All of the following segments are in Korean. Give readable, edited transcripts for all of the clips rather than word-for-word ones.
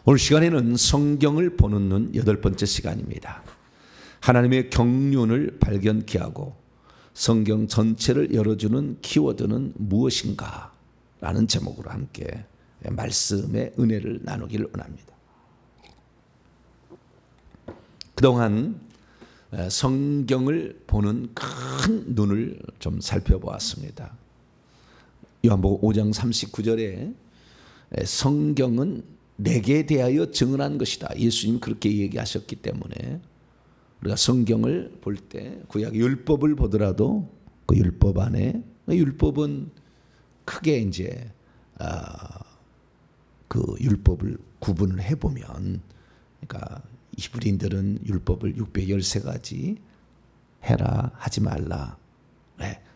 오늘 시간에는 성경을 보는 눈 8번째 시간입니다. 하나님의 경륜을 발견케 하고 성경 전체를 열어주는 키워드는 무엇인가? 라는 제목으로 함께 말씀의 은혜를 나누기를 원합니다. 그동안 성경을 보는 큰 눈을 좀 살펴보았습니다. 요한복음 5장 39절에 성경은 내게 대하여 증언한 것이다. 예수님이 그렇게 얘기하셨기 때문에 우리가 성경을 볼 때 구약의 율법을 보더라도 그 율법 안에 율법은 크게 이제 그 율법을 구분을 해보면, 그러니까 히브리인들은 율법을 613가지 해라 하지 말라,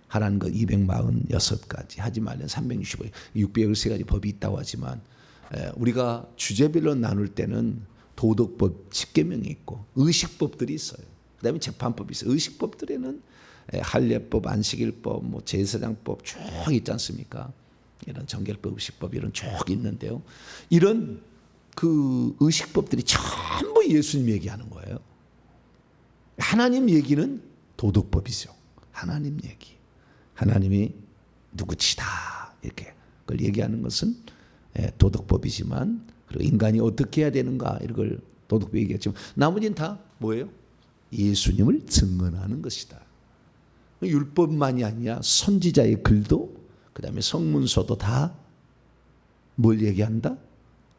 하라는 거 246가지 하지 말라 365 613가지 법이 있다고 하지만, 우리가 주제별로 나눌 때는 도덕법 10계명이 있고 의식법들이 있어요. 그 다음에 재판법이 있어요. 의식법들에는 할례법, 안식일법, 뭐 제사장법 쭉 있지 않습니까? 이런 정결법, 의식법 이런 쭉 있는데요. 이런 그 의식법들이 전부 예수님 얘기하는 거예요. 하나님 얘기는 도덕법이죠. 하나님 얘기. 하나님이 누구치다 이렇게 그걸 얘기하는 것은 도덕법이지만, 그리고 인간이 어떻게 해야 되는가 이걸 도덕법 얘기했지만, 나머지는 다 뭐예요? 예수님을 증언하는 것이다. 율법만이 아니라 선지자의 글도, 그 다음에 성문서도 다 뭘 얘기한다?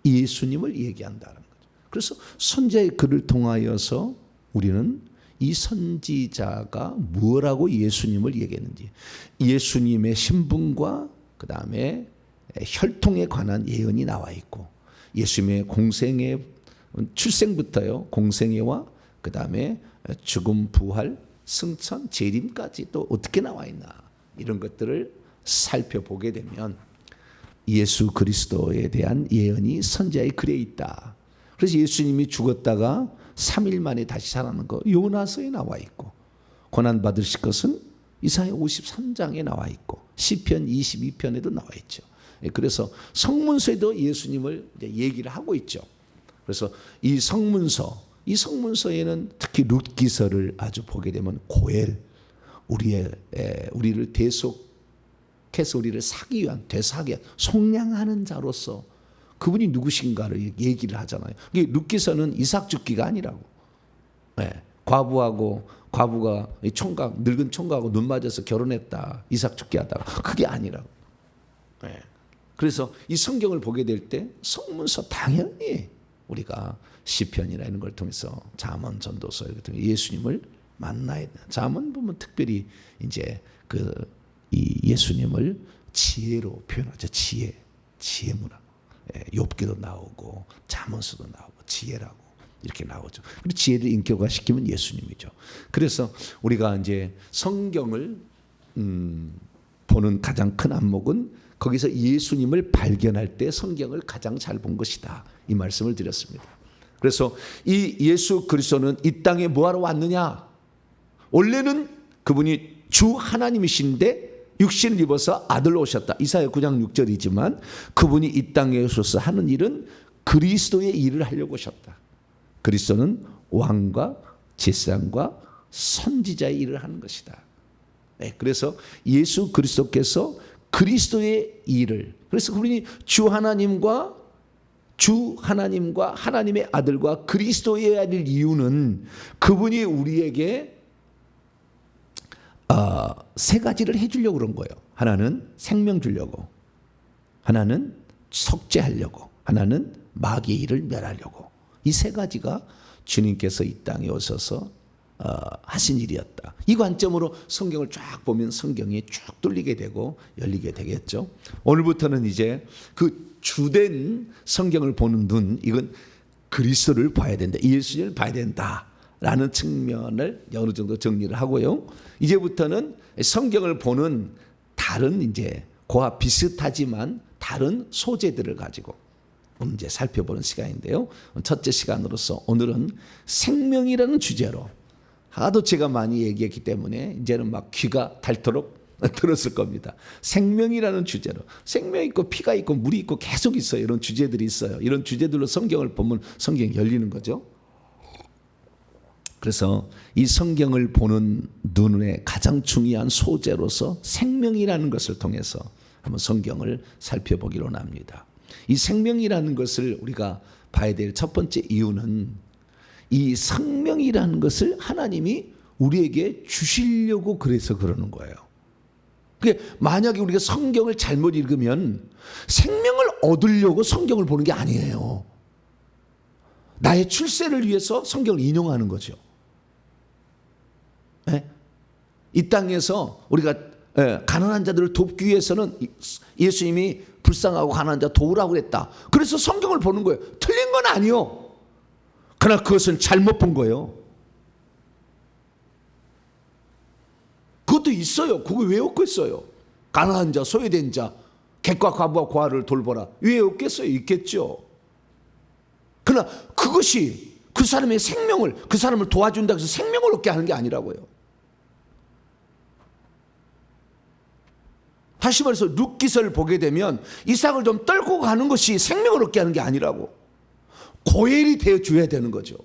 예수님을 얘기한다는 거죠. 그래서 선지자의 글을 통하여서 우리는 이 선지자가 뭐라고 예수님을 얘기했는지, 예수님의 신분과 그 다음에 혈통에 관한 예언이 나와 있고, 예수님의 공생의 출생부터요, 공생애와 그 다음에 죽음, 부활, 승천, 재림까지 또 어떻게 나와 있나, 이런 것들을 살펴보게 되면 예수 그리스도에 대한 예언이 선지자의 글에 있다. 그래서 예수님이 죽었다가 3일 만에 다시 살아나는 거 요나서에 나와 있고, 고난 받으실 것은 이사야 53장에 나와 있고 시편 22편에도 나와 있죠. 그래서 성문서에도 예수님을 이제 얘기를 하고 있죠. 그래서 이 성문서에는 특히 룻기서를 아주 보게 되면 고엘, 우리를 대속해서 우리를 사기 위한, 되사기 위한 속량하는 자로서 그분이 누구신가를 얘기를 하잖아요. 룻기서는 이삭 죽기가 아니라고. 과부가 늙은 총각하고 눈 맞아서 결혼했다, 이삭 죽기 하다가, 그게 아니라고. 그래서 이 성경을 보게 될 때 성문서 당연히 우리가 시편이나 이런 걸 통해서, 잠언, 전도서 이런 걸 통해 예수님을 만나야 돼. 잠언 보면 특별히 이제 이 예수님을 지혜로 표현하죠. 지혜 문화. 욥기도 나오고 잠언서도 나오고 지혜라고 이렇게 나오죠. 그리고 지혜를 인격화시키면 예수님이죠. 그래서 우리가 이제 성경을 보는 가장 큰 안목은 거기서 예수님을 발견할 때 성경을 가장 잘 본 것이다, 이 말씀을 드렸습니다. 그래서 이 예수 그리스도는 이 땅에 뭐하러 왔느냐? 원래는 그분이 주 하나님이신데 육신을 입어서 아들로 오셨다, 이사야 9장 6절이지만 그분이 이 땅에 오셔서 하는 일은 그리스도의 일을 하려고 오셨다. 그리스도는 왕과 제사장과 선지자의 일을 하는 것이다. 그래서 예수 그리스도께서 그리스도의 일을, 그래서 그분이 주 하나님과 하나님의 아들과 그리스도여야 될 이유는 그분이 우리에게 세 가지를 해주려고 그런 거예요. 하나는 생명 주려고, 하나는 속죄하려고, 하나는 마귀의 일을 멸하려고. 이 세 가지가 주님께서 이 땅에 오셔서 하신 일이었다. 이 관점으로 성경을 쫙 보면 성경이 쭉 뚫리게 되고 열리게 되겠죠. 오늘부터는 이제 그 주된 성경을 보는 눈, 이건 그리스도를 봐야 된다, 예수님을 봐야 된다라는 측면을 어느 정도 정리를 하고요. 이제부터는 성경을 보는 다른, 이제 그와 비슷하지만 다른 소재들을 가지고 이제 살펴보는 시간인데요. 첫째 시간으로서 오늘은 생명이라는 주제로, 하도 제가 많이 얘기했기 때문에 이제는 막 귀가 닳도록 들었을 겁니다. 생명이라는 주제로. 생명이 있고 피가 있고 물이 있고 계속 있어요. 이런 주제들이 있어요. 이런 주제들로 성경을 보면 성경이 열리는 거죠. 그래서 이 성경을 보는 눈의 가장 중요한 소재로서 생명이라는 것을 통해서 한번 성경을 살펴보기로 합니다. 이 생명이라는 것을 우리가 봐야 될 첫 번째 이유는 이 생명이라는 것을 하나님이 우리에게 주시려고 그래서 그러는 거예요. 만약에 우리가 성경을 잘못 읽으면 생명을 얻으려고 성경을 보는 게 아니에요. 나의 출세를 위해서 성경을 인용하는 거죠. 네? 이 땅에서 우리가 가난한 자들을 돕기 위해서는 예수님이 불쌍하고 가난한 자 도우라고 그랬다. 그래서 성경을 보는 거예요. 틀린 건 아니요. 그러나 그것은 잘못 본 거예요. 그것도 있어요. 그거 왜 없겠어요? 가난한 자, 소외된 자, 객과 과부와 고아를 돌보라. 왜 없겠어요? 있겠죠. 그러나 그것이 그 사람의 생명을, 그 사람을 도와준다고 해서 생명을 얻게 하는 게 아니라고요. 다시 말해서 룻기서를 보게 되면 이삭을 좀 떨고 가는 것이 생명을 얻게 하는 게 아니라고. 고엘이 되어줘야 되는 거죠.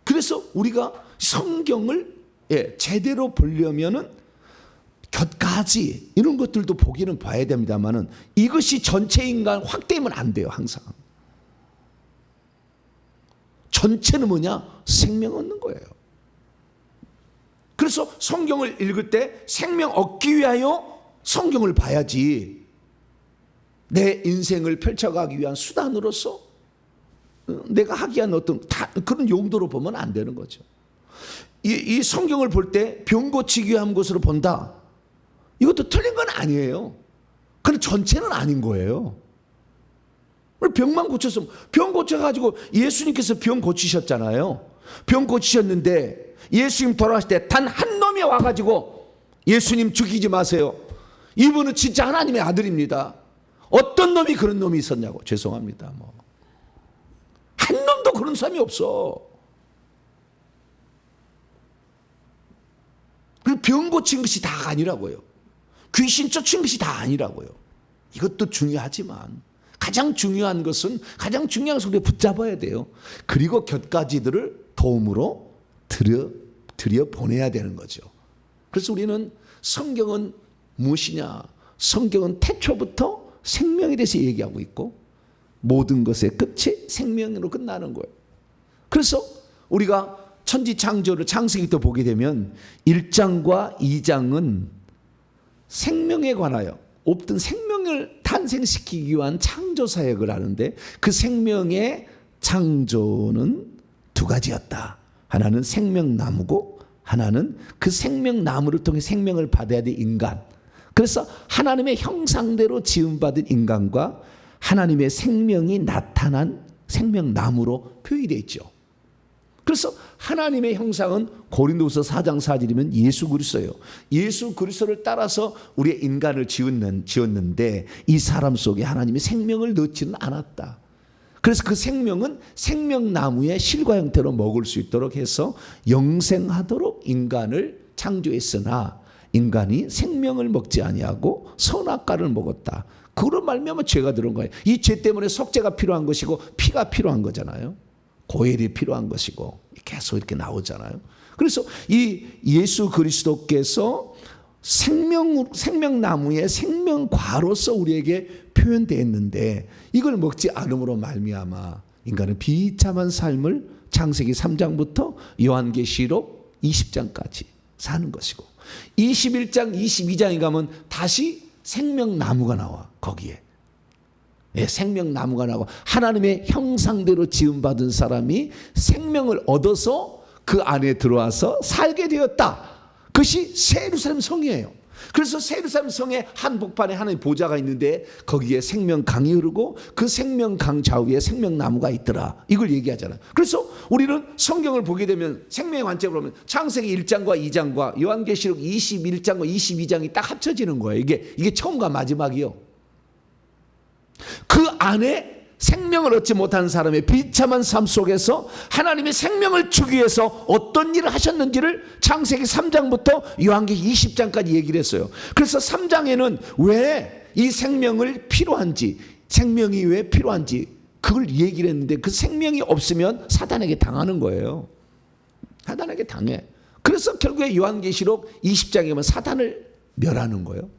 그래서 우리가 성경을 제대로 보려면은 곁가지 이런 것들도 보기는 봐야 됩니다만은 이것이 전체 인간 확대하면 안 돼요. 항상 전체는 뭐냐? 생명 얻는 거예요. 그래서 성경을 읽을 때 생명 얻기 위하여 성경을 봐야지 내 인생을 펼쳐가기 위한 수단으로서 내가 하기 위한 어떤 그런 용도로 보면 안 되는 거죠. 이 성경을 볼 때 병 고치기 위한 것으로 본다. 이것도 틀린 건 아니에요. 그런데 전체는 아닌 거예요. 병만 고쳤으면 병 고쳐가지고 예수님께서 병 고치셨잖아요. 병 고치셨는데 예수님 돌아가실 때 단 한 놈이 와가지고 예수님 죽이지 마세요. 이분은 진짜 하나님의 아들입니다. 어떤 놈이 그런 놈이 있었냐고. 죄송합니다. 한 놈도 그런 사람이 없어. 병 고친 것이 다가 아니라고요. 귀신 쫓은 것이 다 아니라고요. 이것도 중요하지만 가장 중요한 것은 가장 중요한 속에 붙잡아야 돼요. 그리고 곁가지들을 도움으로 들여 보내야 되는 거죠. 그래서 우리는 성경은 무엇이냐? 성경은 태초부터 생명에 대해서 얘기하고 있고 모든 것의 끝이 생명으로 끝나는 거예요. 그래서 우리가 천지창조를 창세기부터 보게 되면 1장과 2장은 생명에 관하여 없던 생명을 탄생시키기 위한 창조 사역을 하는데 그 생명의 창조는 두 가지였다. 하나는 생명나무고 하나는 그 생명나무를 통해 생명을 받아야 될 인간. 그래서 하나님의 형상대로 지음받은 인간과 하나님의 생명이 나타난 생명나무로 표현이 되어 있죠. 그래서 하나님의 형상은 고린도후서 4장 4절이면 예수 그리스도예요. 예수 그리스도를 따라서 우리의 인간을 지었는데 이 사람 속에 하나님이 생명을 넣지는 않았다. 그래서 그 생명은 생명나무의 실과 형태로 먹을 수 있도록 해서 영생하도록 인간을 창조했으나 인간이 생명을 먹지 아니하고 선악과를 먹었다. 그로 말미암아 죄가 들어온 거예요. 이 죄 때문에 속죄가 필요한 것이고 피가 필요한 거잖아요. 고엘이 필요한 것이고 계속 이렇게 나오잖아요. 그래서 이 예수 그리스도께서 생명나무의 생명과로서 우리에게 표현되었는데 이걸 먹지 않음으로 말미암아 인간은 비참한 삶을 창세기 3장부터 요한계시록 20장까지 사는 것이고 21장 22장에 가면 다시 생명나무가 나와. 거기에 생명나무가 나고 하나님의 형상대로 지음받은 사람이 생명을 얻어서 그 안에 들어와서 살게 되었다. 그것이 새 예루살렘 성이에요. 그래서 새 예루살렘 성에 한복판에 하나님의 보좌가 있는데 거기에 생명강이 흐르고 그 생명강 좌우에 생명나무가 있더라. 이걸 얘기하잖아요. 그래서 우리는 성경을 보게 되면 생명의 관점으로 보면 창세기 1장과 2장과 요한계시록 21장과 22장이 딱 합쳐지는 거예요. 이게 처음과 마지막이요. 그 안에 생명을 얻지 못하는 사람의 비참한 삶 속에서 하나님의 생명을 주기 위해서 어떤 일을 하셨는지를 창세기 3장부터 요한계시 20장까지 얘기를 했어요. 그래서 3장에는 왜 이 생명을 필요한지, 생명이 왜 필요한지 그걸 얘기를 했는데, 그 생명이 없으면 사단에게 당하는 거예요. 사단에게 당해. 그래서 결국에 요한계시록 20장에 보면 사단을 멸하는 거예요.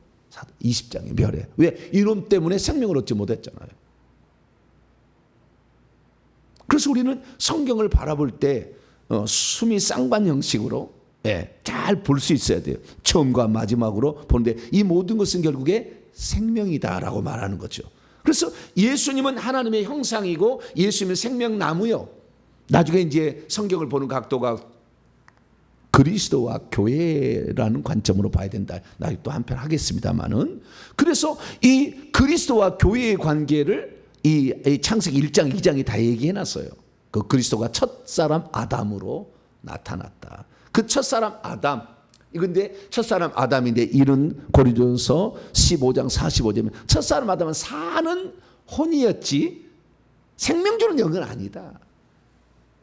20장에 멸해. 왜? 이놈 때문에 생명을 얻지 못했잖아요. 그래서 우리는 성경을 바라볼 때 숨이 쌍반 형식으로 잘 볼 수 있어야 돼요. 처음과 마지막으로 보는데 이 모든 것은 결국에 생명이다라고 말하는 거죠. 그래서 예수님은 하나님의 형상이고 예수님은 생명나무요. 나중에 이제 성경을 보는 각도가 그리스도와 교회라는 관점으로 봐야 된다. 나 또 한편 하겠습니다만은, 그래서 이 그리스도와 교회의 관계를 이 창세기 1장 2장이 다 얘기해 놨어요. 그 그리스도가 첫사람 아담으로 나타났다. 그 첫사람 아담, 이건데 첫사람 아담인데 이른 고린도전서 15장 45절에 첫사람 아담은 사는 혼이었지 생명 주는 영은 아니다.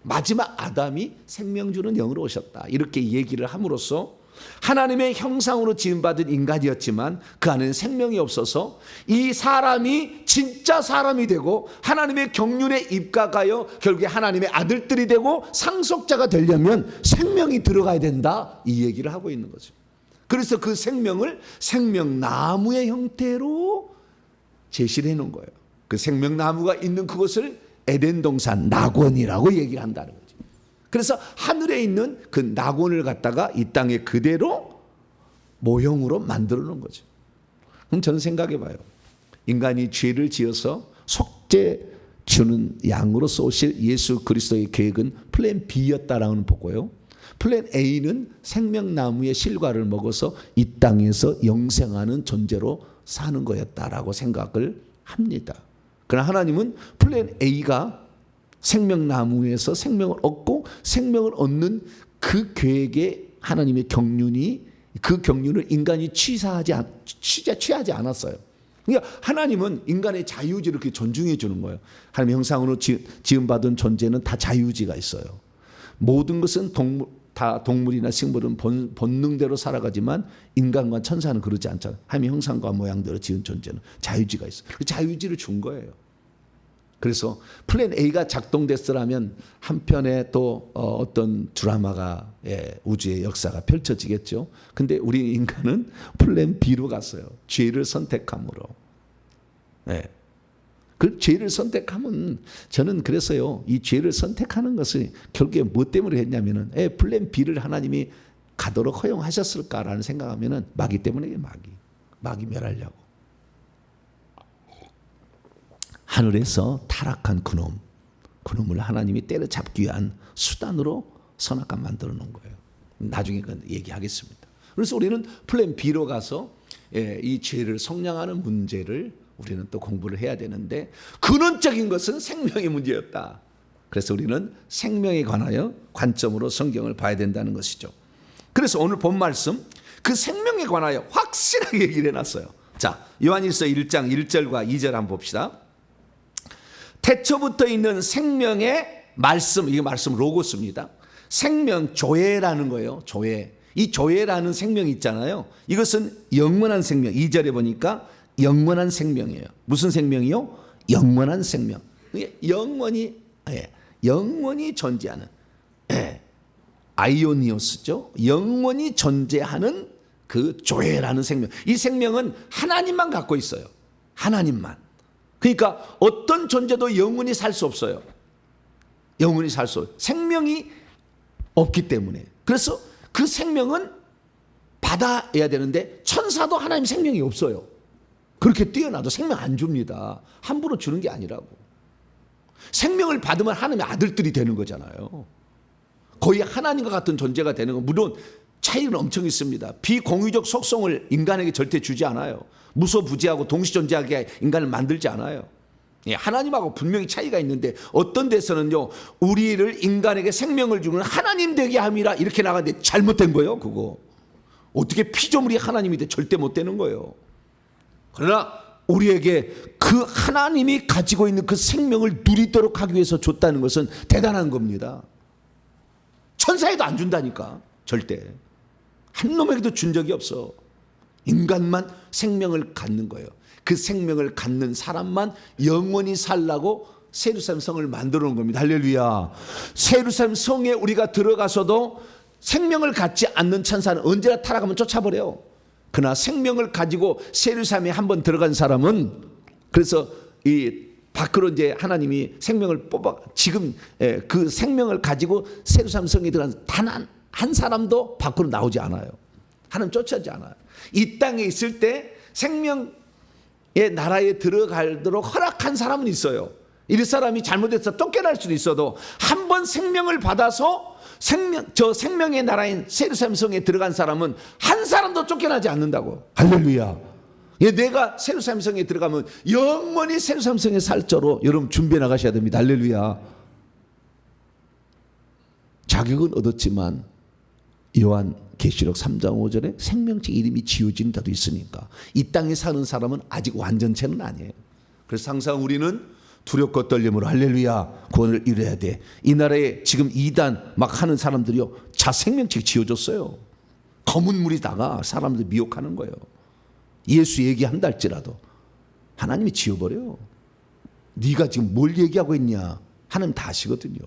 마지막 아담이 생명 주는 영으로 오셨다. 이렇게 얘기를 함으로써 하나님의 형상으로 지음받은 인간이었지만 그 안에는 생명이 없어서 이 사람이 진짜 사람이 되고 하나님의 경륜에 입각하여 결국에 하나님의 아들들이 되고 상속자가 되려면 생명이 들어가야 된다, 이 얘기를 하고 있는 거죠. 그래서 그 생명을 생명나무의 형태로 제시를 해놓은 거예요. 그 생명나무가 있는 그것을 에덴 동산 낙원이라고 얘기를 한다는 거죠. 그래서 하늘에 있는 그 낙원을 갖다가 이 땅에 그대로 모형으로 만들어 놓은 거죠. 그럼 저는 생각해 봐요. 인간이 죄를 지어서 속죄 주는 양으로서 오실 예수 그리스도의 계획은 플랜 B였다라고 보고요. 플랜 A는 생명나무의 실과를 먹어서 이 땅에서 영생하는 존재로 사는 거였다라고 생각을 합니다. 그러나 하나님은 플랜 A가 생명나무에서 생명을 얻고 생명을 얻는 그 계획에 하나님의 경륜이, 그 경륜을 인간이 취하지 않았어요. 그러니까 하나님은 인간의 자유지를 그렇게 존중해 주는 거예요. 하나님의 형상으로 지음받은 존재는 다 자유지가 있어요. 모든 것은 다 동물이나 식물은 본능대로 살아가지만 인간과 천사는 그러지 않잖아요. 하나님의 형상과 모양대로 지은 존재는 자유지가 있어요. 그 자유지를 준 거예요. 그래서 플랜 A가 작동됐으라면 한편에 또 어떤 드라마가 우주의 역사가 펼쳐지겠죠. 근데 우리 인간은 플랜 B로 갔어요. 죄를 선택함으로. 그 죄를 선택하면 저는 그래서요, 이 죄를 선택하는 것을 결국에 뭐 때문에 했냐면은 플랜 B를 하나님이 가도록 허용하셨을까라는 생각하면은 마귀 때문에, 마귀 멸하려고. 하늘에서 타락한 그놈을 하나님이 때려잡기 위한 수단으로 선악과 만들어 놓은 거예요. 나중에 그건 얘기하겠습니다. 그래서 우리는 플랜 B로 가서 이 죄를 속량하는 문제를 우리는 또 공부를 해야 되는데, 근원적인 것은 생명의 문제였다. 그래서 우리는 생명에 관하여 관점으로 성경을 봐야 된다는 것이죠. 그래서 오늘 본 말씀, 그 생명에 관하여 확실하게 얘기를 해놨어요. 자, 요한일서 1장 1절과 2절 한번 봅시다. 태초부터 있는 생명의 말씀, 이게 말씀 로고스입니다. 생명 조회라는 거예요. 조회. 이 조회라는 생명이 있잖아요. 이것은 영원한 생명. 2절에 보니까 영원한 생명이에요. 무슨 생명이요? 영원한 생명. 영원히 존재하는, 아이오니오스죠. 영원히 존재하는 그 조회라는 생명. 이 생명은 하나님만 갖고 있어요. 하나님만. 그러니까 어떤 존재도 영원히 살 수 없어요. 영원히 살 수 없어요. 생명이 없기 때문에. 그래서 그 생명은 받아야 되는데 천사도 하나님 생명이 없어요. 그렇게 뛰어나도 생명 안 줍니다. 함부로 주는 게 아니라고. 생명을 받으면 하나님의 아들들이 되는 거잖아요. 거의 하나님과 같은 존재가 되는 건, 물론 차이는 엄청 있습니다. 비공유적 속성을 인간에게 절대 주지 않아요. 무소부지하고 동시존재하게 인간을 만들지 않아요. 하나님하고 분명히 차이가 있는데, 어떤 데서는요, 우리를 인간에게 생명을 주는 하나님 되게 함이라 이렇게 나가는데 잘못된 거예요. 그거 어떻게 피조물이 하나님이 돼? 절대 못 되는 거예요. 그러나 우리에게 그 하나님이 가지고 있는 그 생명을 누리도록 하기 위해서 줬다는 것은 대단한 겁니다. 천사에도 안 준다니까. 절대. 한 놈에게도 준 적이 없어. 인간만 생명을 갖는 거예요. 그 생명을 갖는 사람만 영원히 살라고 세루살렘 성을 만들어 놓은 겁니다. 할렐루야. 세루살렘 성에 우리가 들어가서도 생명을 갖지 않는 천사는 언제나 타락하면 쫓아버려요. 그러나 생명을 가지고 세루살렘에 한번 들어간 사람은, 그래서 이 밖으로 이제 하나님이 생명을 뽑아, 지금 그 생명을 가지고 세루살렘 성에 들어간 단 한 사람도 밖으로 나오지 않아요. 하나님 쫓아오지 않아요. 이 땅에 있을 때 생명의 나라에 들어가도록 허락한 사람은 있어요. 이 사람이 잘못해서 쫓겨날 수도 있어도 한 번 생명을 받아서 생명의 나라인 세루살렘 성에 들어간 사람은 한 사람도 쫓겨나지 않는다고. 할렐루야. 내가 세루살렘 성에 들어가면 영원히 세루살렘 성에 살 자로 여러분 준비해 나가셔야 됩니다. 할렐루야. 자격은 얻었지만 요한계시록 3장 5절에 생명책 이름이 지어진 자도 있으니까 이 땅에 사는 사람은 아직 완전체는 아니에요. 그래서 항상 우리는 두렵고 떨림으로 할렐루야 구원을 이뤄야 돼. 이 나라에 지금 이단 막 하는 사람들이요, 자 생명책 지어줬어요. 검은 물이다가 사람들 미혹하는 거예요. 예수 얘기한다 할지라도 하나님이 지어버려요. 네가 지금 뭘 얘기하고 있냐, 하나님 다 아시거든요.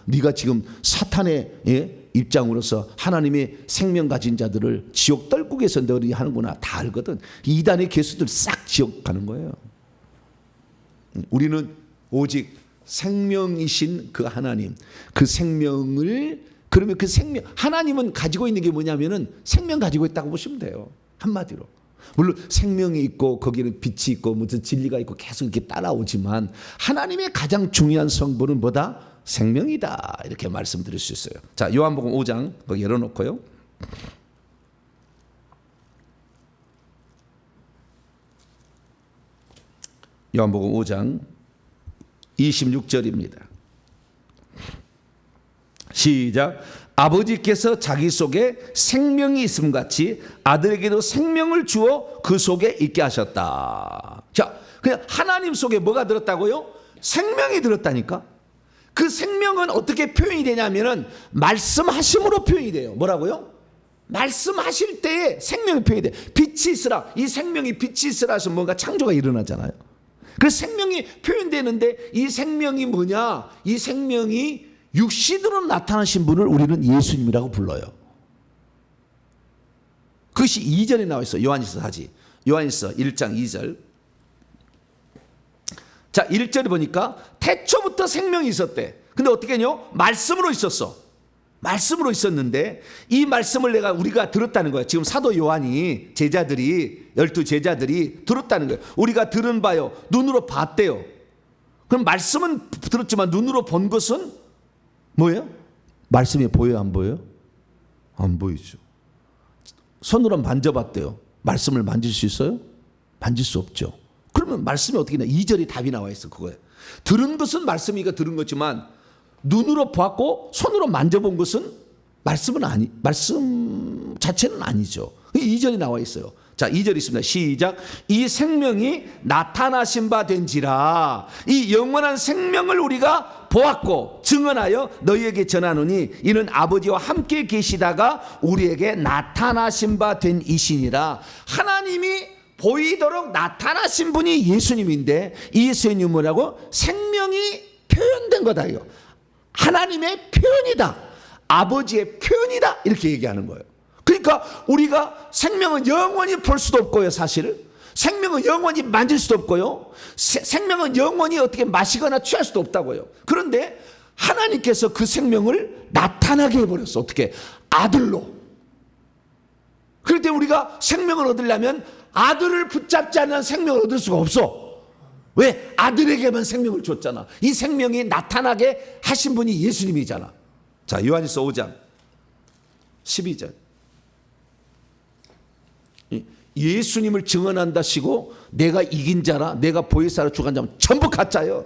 네가 지금 사탄의 입장으로서 하나님의 생명 가진 자들을 지옥 떨국에서 너희 하는구나 다 알거든. 이단의 개수들 싹 지옥 가는 거예요. 우리는 오직 생명이신 그 하나님, 그 생명을, 그러면 그 생명, 하나님은 가지고 있는 게 뭐냐면은 생명 가지고 있다고 보시면 돼요. 한마디로. 물론 생명이 있고 거기는 빛이 있고 무슨 진리가 있고 계속 이렇게 따라오지만 하나님의 가장 중요한 성분은 뭐다? 생명이다. 이렇게 말씀드릴 수 있어요. 자, 요한복음 5장 거기 열어놓고요. 요한복음 5장 26절입니다. 시작. 아버지께서 자기 속에 생명이 있음 같이 아들에게도 생명을 주어 그 속에 있게 하셨다. 자, 그냥 하나님 속에 뭐가 들었다고요? 생명이 들었다니까. 그 생명은 어떻게 표현이 되냐면은 말씀하심으로 표현이 돼요. 뭐라고요? 말씀하실 때에 생명이 표현이 돼. 빛이 있으라. 이 생명이 빛이 있으라 해서 뭔가 창조가 일어나잖아요. 그래서 생명이 표현되는데 이 생명이 뭐냐? 이 생명이 육신으로 나타나신 분을 우리는 예수님이라고 불러요. 그것이 2절에 나와 있어요. 요한일서 하지. 요한일서 1장 2절. 자, 1절에 보니까 태초부터 생명이 있었대. 근데 어떻게 했냐? 말씀으로 있었어. 말씀으로 있었는데 이 말씀을 우리가 들었다는 거예요. 지금 사도 요한이 제자들이 12제자들이 들었다는 거예요. 우리가 들은 바요. 눈으로 봤대요. 그럼 말씀은 들었지만 눈으로 본 것은 뭐예요? 말씀이 보여요, 안 보여요? 안 보이죠. 손으로 만져봤대요. 말씀을 만질 수 있어요? 만질 수 없죠. 그러면 말씀이 어떻게 나? 2절이 답이 나와 있어. 그거예요. 들은 것은 말씀이가 들은 거지만 눈으로 보았고 손으로 만져본 것은 말씀 자체는 아니죠. 2절이 나와 있어요. 자, 2절 있습니다. 시작. 이 생명이 나타나신 바 된지라. 이 영원한 생명을 우리가 보았고 증언하여 너희에게 전하노니 이는 아버지와 함께 계시다가 우리에게 나타나신 바 된 이시니라. 하나님이 보이도록 나타나신 분이 예수님인데 이 예수님은 뭐라고? 생명이 표현된 거다요. 하나님의 표현이다. 아버지의 표현이다. 이렇게 얘기하는 거예요. 그러니까 우리가 생명은 영원히 볼 수도 없고요. 사실 생명은 영원히 만질 수도 없고요. 생명은 영원히 어떻게 마시거나 취할 수도 없다고요. 그런데 하나님께서 그 생명을 나타나게 해버렸어. 어떻게? 아들로. 그럴 때 우리가 생명을 얻으려면 아들을 붙잡지 않는 생명을 얻을 수가 없어. 왜? 아들에게만 생명을 줬잖아. 이 생명이 나타나게 하신 분이 예수님이잖아. 자, 요한일서 5장 12절. 예수님을 증언한다시고 내가 이긴 자라, 내가 보혜사로 죽은 자면 전부 가짜예요.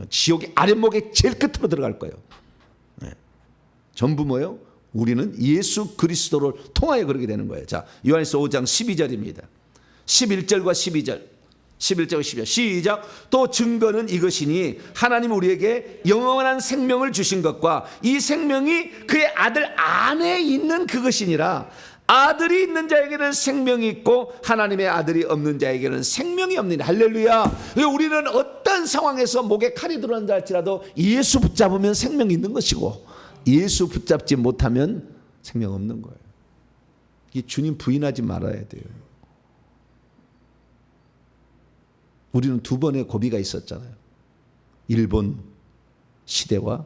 지옥의 아랫목에 제일 끝으로 들어갈 거예요. 전부 뭐예요? 우리는 예수 그리스도를 통하여 그러게 되는 거예요. 자, 요한일서 5장 12절입니다. 11절과 12절. 11절과 12절 시작. 또 증거는 이것이니 하나님 우리에게 영원한 생명을 주신 것과 이 생명이 그의 아들 안에 있는 그것이니라. 아들이 있는 자에게는 생명이 있고 하나님의 아들이 없는 자에게는 생명이 없느니. 할렐루야. 우리는 어떤 상황에서 목에 칼이 들어간다 할지라도 예수 붙잡으면 생명이 있는 것이고, 예수 붙잡지 못하면 생명 없는 거예요. 이 주님 부인하지 말아야 돼요. 우리는 두 번의 고비가 있었잖아요. 일본 시대와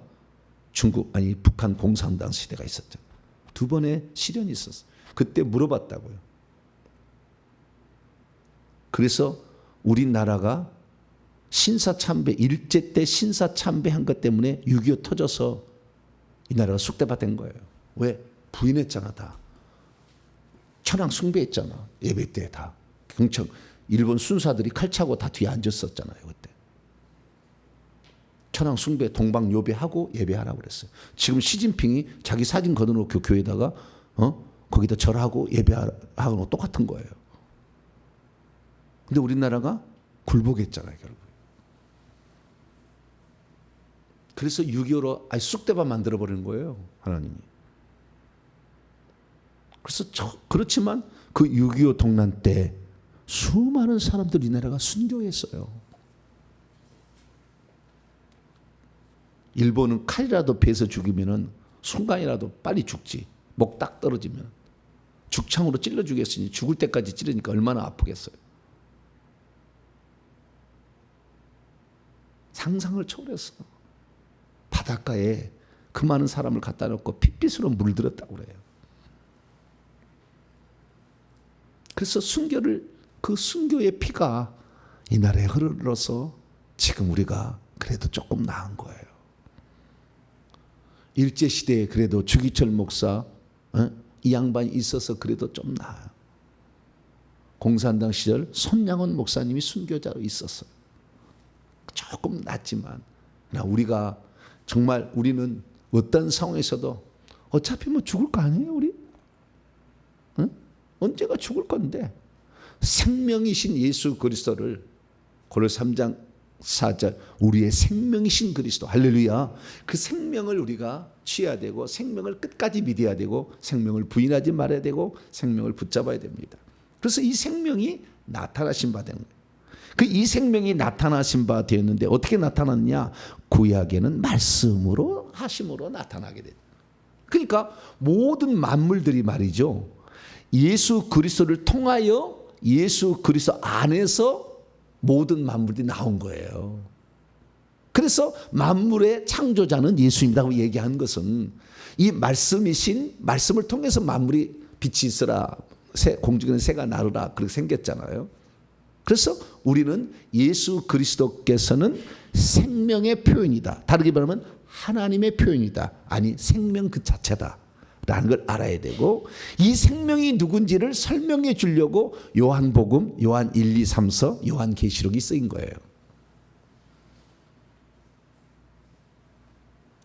북한 공산당 시대가 있었잖아요. 두 번의 시련이 있었어요. 그때 물어봤다고요. 그래서 우리나라가 신사참배, 일제 때 신사참배한 것 때문에 6.25 터져서 이 나라가 쑥대밭된 거예요. 왜? 부인했잖아. 다 천황 숭배했잖아. 예배 때 다 경청 일본 순사들이 칼 차고 다 뒤에 앉았었잖아요. 그때 천황 숭배 동방 요배하고 예배하라고 그랬어요. 지금 시진핑이 자기 사진 걸어놓고 교회에다가 거기다 절하고 예배하고 똑같은 거예요. 근데 우리나라가 굴복했잖아요, 결국. 그래서 6.25로 아예 쑥대밭 만들어버리는 거예요, 하나님이. 그래서 그렇지만 그 6.25 동란 때 수많은 사람들이 이 나라가 순교했어요. 일본은 칼이라도 베서 죽이면은 순간이라도 빨리 죽지. 목 딱 떨어지면 죽창으로 찔러 주겠으니 죽을 때까지 찌르니까 얼마나 아프겠어요. 상상을 초월했어. 바닷가에 그 많은 사람을 갖다 놓고 핏빛으로 물들었다고 그래요. 그래서 그 순교의 피가 이 나라에 흐르러서 지금 우리가 그래도 조금 나은 거예요. 일제시대에 그래도 주기철 목사 이 양반이 있어서 그래도 좀 나아요. 공산당 시절 손양원 목사님이 순교자로 있었어요. 조금 낫지만 우리가 정말 우리는 어떤 상황에서도 어차피 뭐 죽을 거 아니에요 우리? 언제가 죽을 건데 생명이신 예수 그리스도를 고린도서 3장 4절 우리의 생명이신 그리스도 할렐루야. 그 생명을 우리가 취해야 되고 생명을 끝까지 믿어야 되고 생명을 부인하지 말아야 되고 생명을 붙잡아야 됩니다. 그래서 이 생명이 나타나신 바 된 거예요. 그 이 생명이 나타나신 바 되었는데 어떻게 나타났냐? 구약에는 말씀으로 하심으로 나타나게 돼요. 그러니까 모든 만물들이 말이죠. 예수 그리스도를 통하여 예수 그리스도 안에서 모든 만물들이 나온 거예요. 그래서 만물의 창조자는 예수님이라고 얘기한 것은 이 말씀이신 말씀을 통해서 만물이 빛이 있으라 공중에 새가 나르라 그렇게 생겼잖아요. 그래서 우리는 예수 그리스도께서는 생명의 표현이다. 다르게 말하면 하나님의 표현이다. 아니 생명 그 자체다. 라는 걸 알아야 되고 이 생명이 누군지를 설명해 주려고 요한복음, 요한 1, 2, 3서, 요한계시록이 쓰인 거예요.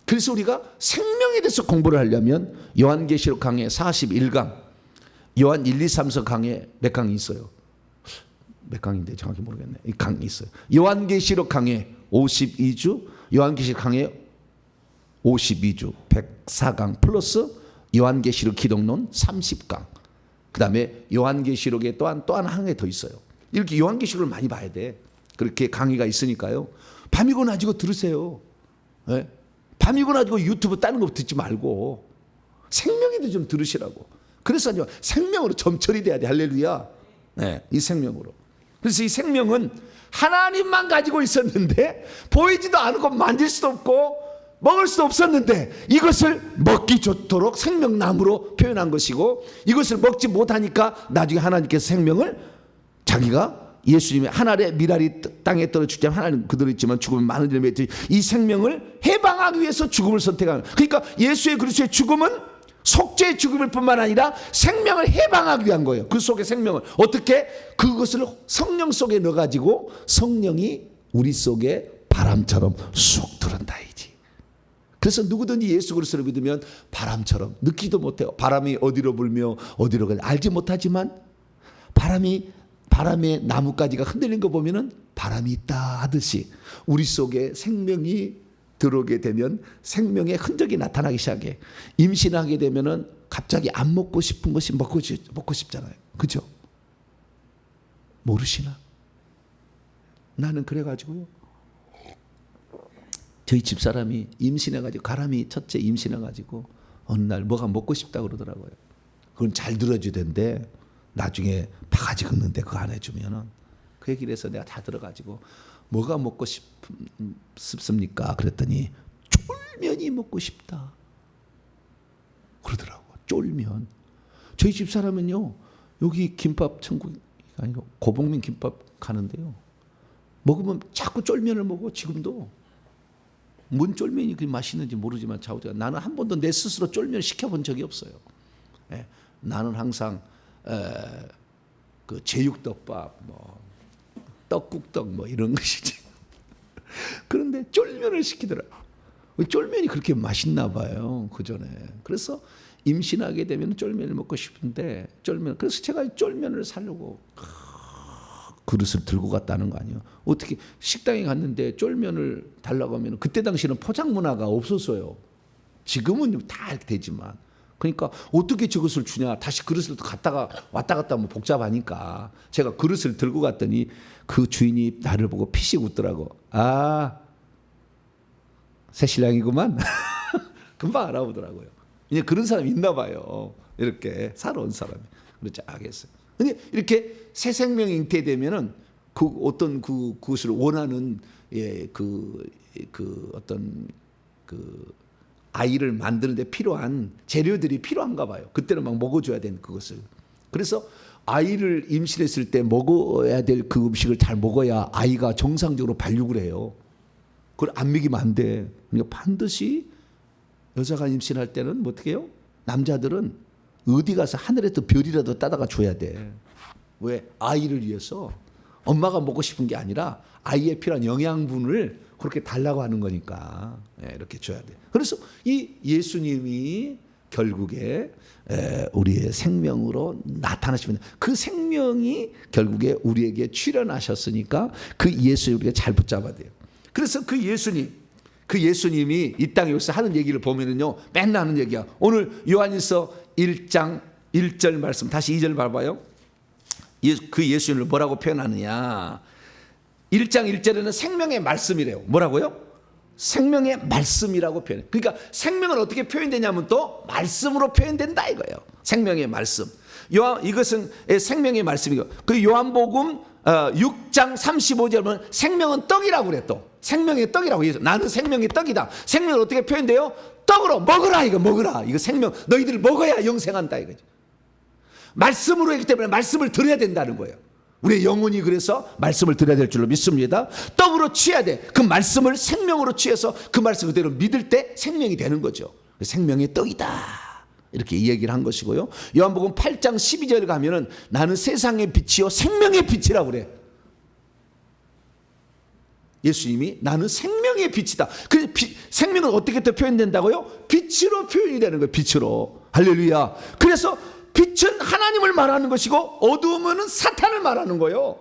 그래서 우리가 생명에 대해서 공부를 하려면 요한계시록 강해 41강, 요한 1, 2, 3서 강해 몇 강이 있어요? 몇 강인데 정확히 모르겠네. 이 강이 있어요. 요한계시록 강해 52주, 요한계시록 강해 52주, 104강 플러스 요한계시록 기독론 30강. 그 다음에 요한계시록에 또 한 항에 더 있어요. 이렇게 요한계시록을 많이 봐야 돼. 그렇게 강의가 있으니까요. 밤이고 낮이고 들으세요. 네? 밤이고 낮이고 유튜브 다른 거 듣지 말고 생명에도 좀 들으시라고. 그래서 생명으로 점철이 돼야 돼. 할렐루야. 네, 이 생명으로. 그래서 이 생명은 하나님만 가지고 있었는데 보이지도 않고 만질 수도 없고 먹을 수 없었는데 이것을 먹기 좋도록 생명나무로 표현한 것이고 이것을 먹지 못하니까 나중에 하나님께서 생명을 자기가 예수님이 하늘의 미랄이 땅에 떨어 죽지 않으면 하나님 그대로 있지만 죽으면 많은 일을 맺지 이 생명을 해방하기 위해서 죽음을 선택하는 그러니까 예수의 그리스도의 죽음은 속죄의 죽음일 뿐만 아니라 생명을 해방하기 위한 거예요. 그 속에 생명을 어떻게 그것을 성령 속에 넣어가지고 성령이 우리 속에 바람처럼 쑥 들어온다이지. 그래서 누구든지 예수 그리스도를 믿으면 바람처럼 느끼도 못해요. 바람이 어디로 불며 어디로 가는지 알지 못하지만 바람이 바람에 나뭇가지가 흔들린 거 보면은 바람이 있다 하듯이 우리 속에 생명이 들어오게 되면 생명의 흔적이 나타나기 시작해. 임신하게 되면은 갑자기 안 먹고 싶은 것이 먹고 싶잖아요. 그죠? 모르시나? 나는 그래가지고요. 저희 집사람이 임신해가지고 가람이 첫째 임신해가지고 어느 날 뭐가 먹고 싶다 그러더라고요. 그건 잘 들어주던데 나중에 바가지 긁는데 그거 안 해주면은 그 얘기를 해서 내가 다 들어가지고 뭐가 먹고 싶습니까? 그랬더니 쫄면이 먹고 싶다 그러더라고. 쫄면. 저희 집사람은요 여기 김밥 천국이 아니고 고복면 김밥 가는데요 먹으면 자꾸 쫄면을 먹어. 지금도 뭔 쫄면이 그렇게 맛있는지 모르지만 나는 한 번도 내 스스로 쫄면을 시켜본 적이 없어요. 예, 나는 항상 그 제육덮밥, 뭐 떡국떡 뭐 이런 것이지. 그런데 쫄면을 시키더라고. 쫄면이 그렇게 맛있나 봐요. 그 전에. 그래서 임신하게 되면 쫄면을 먹고 싶은데 그래서 제가 쫄면을 사려고 그릇을 들고 갔다는 거 아니에요. 어떻게 식당에 갔는데 쫄면을 달라고 하면 그때 당시에는 포장 문화가 없었어요. 지금은 다 이렇게 되지만. 그러니까 어떻게 저것을 주냐. 다시 그릇을 갔다가 왔다 갔다 하면 복잡하니까 제가 그릇을 들고 갔더니 그 주인이 나를 보고 피식 웃더라고. 아, 새 신랑이구만. 금방 알아보더라고요. 이제 그런 사람이 있나 봐요. 이렇게 살아온 사람이. 그렇지 알겠어요. 근데 이렇게 새 생명이 잉태되면은 그 어떤 그것을 원하는 어떤 아이를 만드는데 필요한 재료들이 필요한가 봐요. 그때는 막 먹어줘야 되는 그것을. 그래서 아이를 임신했을 때 먹어야 될 그 음식을 잘 먹어야 아이가 정상적으로 발육을 해요. 그걸 안 먹이면 안 돼. 그러니까 반드시 여자가 임신할 때는 뭐 어떻게 해요? 남자들은 어디 가서 하늘에서 별이라도 따다가 줘야 돼. 왜? 아이를 위해서. 엄마가 먹고 싶은 게 아니라 아이에 필요한 영양분을 그렇게 달라고 하는 거니까 이렇게 줘야 돼. 그래서 이 예수님이 결국에 우리의 생명으로 나타나시면 그 생명이 결국에 우리에게 출현하셨으니까 그 예수를 우리가 잘 붙잡아야 돼요. 그래서 그 예수님이 이 땅에 여기서 하는 얘기를 보면은요 맨날 하는 얘기야. 오늘 요한일서 1장 1절 말씀 다시 2절 봐봐요. 그 예수님을 뭐라고 표현하느냐. 1장 1절에는 생명의 말씀이래요. 뭐라고요? 생명의 말씀이라고 표현해. 그러니까 생명은 어떻게 표현되냐면 또 말씀으로 표현된다 이거예요. 생명의 말씀. 이것은 생명의 말씀이고 그 요한복음 6장 35절 보면 생명은 떡이라고 그래. 또 생명의 떡이라고 해서 나는 생명의 떡이다. 생명은 어떻게 표현돼요? 떡으로 먹으라. 이거 먹으라. 이거 생명 너희들 먹어야 영생한다 이거죠. 말씀으로 했기 때문에 말씀을 들어야 된다는 거예요. 우리의 영혼이 그래서 말씀을 들어야 될 줄로 믿습니다. 떡으로 취해야 돼. 그 말씀을 생명으로 취해서 그 말씀 그대로 믿을 때 생명이 되는 거죠. 생명의 떡이다. 이렇게 이야기를 한 것이고요. 요한복음 8장 12절에 가면은 나는 세상의 빛이요 생명의 빛이라고 그래. 예수님이 나는 생명의 빛이다. 그 생명은 어떻게 또 표현된다고요? 빛으로 표현이 되는 거예요. 빛으로. 할렐루야. 그래서 빛은 하나님을 말하는 것이고 어두움은 사탄을 말하는 거예요.